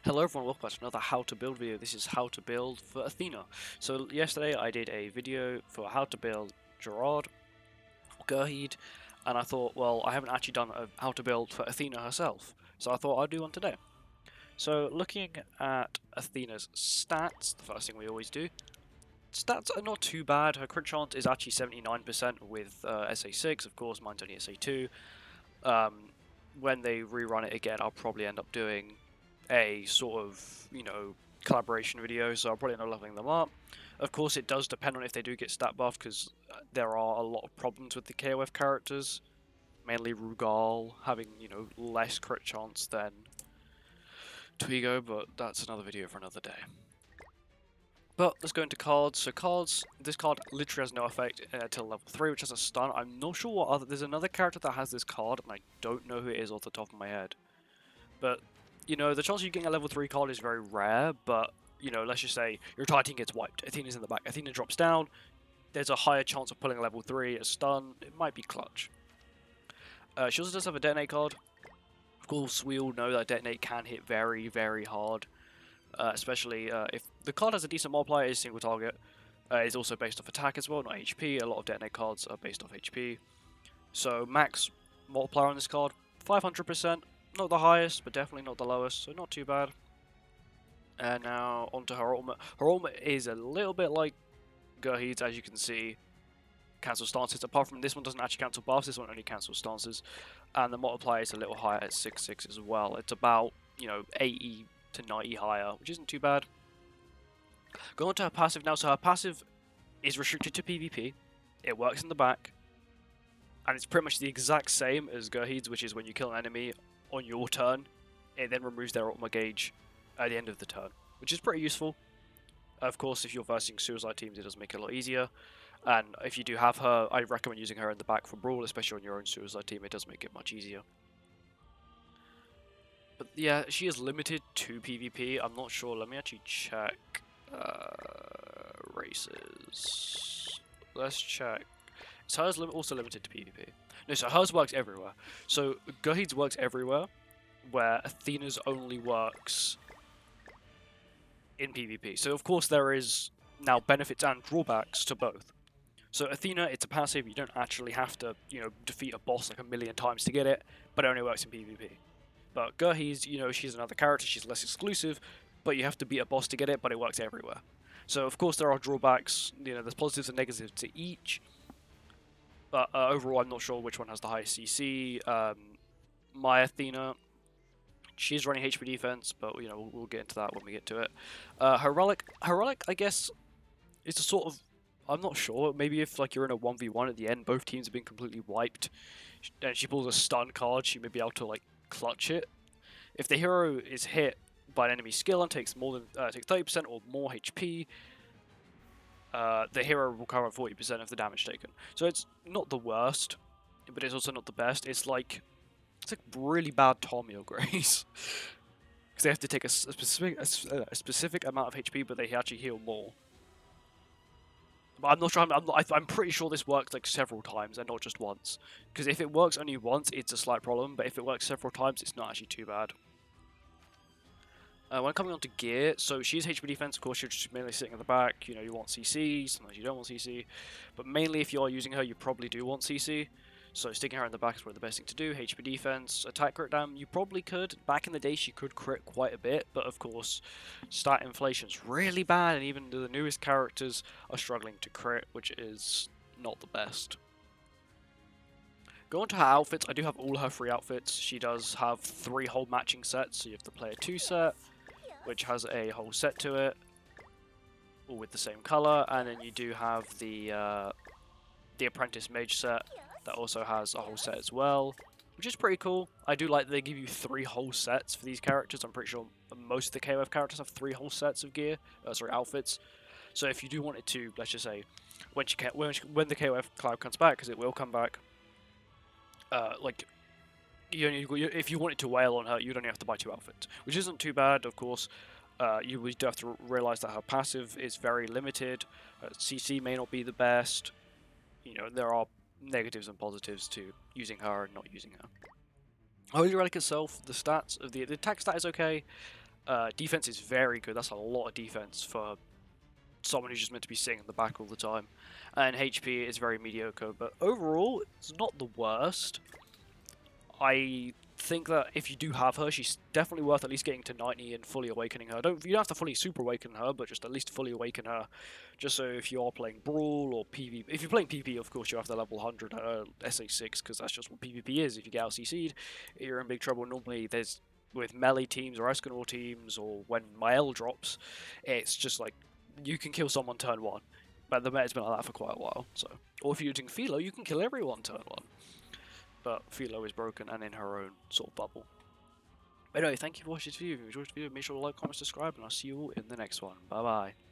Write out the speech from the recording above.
Hello everyone, welcome back to another how to build video. This is how to build for Athena. So yesterday I did a video for how to build Gerard, Gerheed, and I thought, well, I haven't actually done a how to build for Athena herself, so I thought I'd do one today. So looking at Athena's stats, the first thing we always do, stats are not too bad. Her crit chance is actually 79% with SA6, of course mine's only SA2. When they rerun it again, I'll probably end up doing a sort of, collaboration video, so I'll probably end up leveling them up. Of course, it does depend on if they do get stat buff, because there are a lot of problems with the KOF characters, mainly Rugal having, less crit chance than Twigo, but that's another video for another day. But let's go into cards. So cards, this card literally has no effect until level 3, which has a stun. I'm not sure what other, there's another character that has this card, and I don't know who it is off the top of my head. But, the chance of you getting a level 3 card is very rare, but, let's just say your entire team gets wiped. Athena's in the back. Athena drops down. There's a higher chance of pulling a level 3, a stun. It might be clutch. She also does have a detonate card. Of course, we all know that detonate can hit very, very hard. Especially if the card has a decent multiplier, is single target. It's also based off attack as well, not HP. A lot of detonate cards are based off HP. So max multiplier on this card, 500%. Not the highest, but definitely not the lowest, so not too bad. And now onto her ultimate. Her ultimate is a little bit like Gerheed's, as you can see. Cancel stances. Apart from this one doesn't actually cancel buffs, this one only cancels stances. And the multiplier is a little higher at 6/6 as well. It's about, 80 to 90 higher, which isn't too bad. Going on to her passive now. So her passive is restricted to PvP. It works in the back. And it's pretty much the exact same as Gerheed's, which is when you kill an enemy on your turn, it then removes their ultimate gauge at the end of the turn, which is pretty useful. Of course, if you're versing suicide teams, it does make it a lot easier. And if you do have her, I recommend using her in the back for Brawl, especially on your own suicide team. It does make it much easier. But yeah, she is limited to PvP. I'm not sure. Let me actually check races. Let's check. So hers also limited to PvP. No, so hers works everywhere. So Gerheed's works everywhere, where Athena's only works in PvP. So of course there is now benefits and drawbacks to both. So Athena, it's a passive. You don't actually have to, defeat a boss like a million times to get it, but it only works in PvP. But Gerheed's, she's another character. She's less exclusive, but you have to beat a boss to get it, but it works everywhere. So of course there are drawbacks. There's positives and negatives to each. But overall, I'm not sure which one has the highest CC. My Athena, she's running HP defense, but we'll get into that when we get to it. Heroic, I guess, is a sort of, I'm not sure. Maybe if you're in a 1v1 at the end, both teams have been completely wiped, and she pulls a stun card, she may be able to clutch it. If the hero is hit by an enemy skill and takes more than takes 30% or more HP. The hero will cover 40% of the damage taken. So it's not the worst, but it's also not the best. It's like really bad Tommy or Grace. Because they have to take a specific amount of HP, but they actually heal more. But I'm not sure. I'm pretty sure this works several times and not just once. Because if it works only once, it's a slight problem. But if it works several times, it's not actually too bad. When coming on to gear, so she's HP defense, of course, you're just mainly sitting at the back. You want CC, sometimes you don't want CC. But mainly if you are using her, you probably do want CC. So sticking her in the back is probably the best thing to do. HP defense, attack crit down, you probably could. Back in the day, she could crit quite a bit. But of course, stat inflation's really bad. And even the newest characters are struggling to crit, which is not the best. Going to her outfits, I do have all her free outfits. She does have 3 whole matching sets. So you have to play a 2 set. Which has a whole set to it, all with the same color, and then you do have the Apprentice Mage set that also has a whole set as well, which is pretty cool. I do like that they give you 3 whole sets for these characters. I'm pretty sure most of the KOF characters have 3 whole sets of gear, outfits. So if you do want it to, let's just say, when the KOF Collab comes back, because it will come back, if you wanted to wail on her, you'd only have to buy 2 outfits, which isn't too bad, of course. You would have to realize that her passive is very limited. CC may not be the best. There are negatives and positives to using her and not using her. Holy Relic itself, the stats of the attack stat is okay. Defense is very good. That's a lot of defense for someone who's just meant to be sitting in the back all the time. And HP is very mediocre, but overall, it's not the worst. I think that if you do have her, she's definitely worth at least getting to 90 and fully awakening her. You don't have to fully super awaken her, but just at least fully awaken her. Just so if you are playing Brawl or PvP, if you're playing PvP, of course you have to level 100 SA6 because that's just what PvP is. If you get LCC'd, you're in big trouble. Normally there's with melee teams or Escanor teams or when my L drops, it's just like you can kill someone turn 1. But the meta's been like that for quite a while. So, or if you're using Philo, you can kill everyone turn 1. But Philo is broken and in her own sort of bubble. But anyway, thank you for watching this video. If you enjoyed this video, make sure to like, comment, subscribe, and I'll see you all in the next one. Bye bye.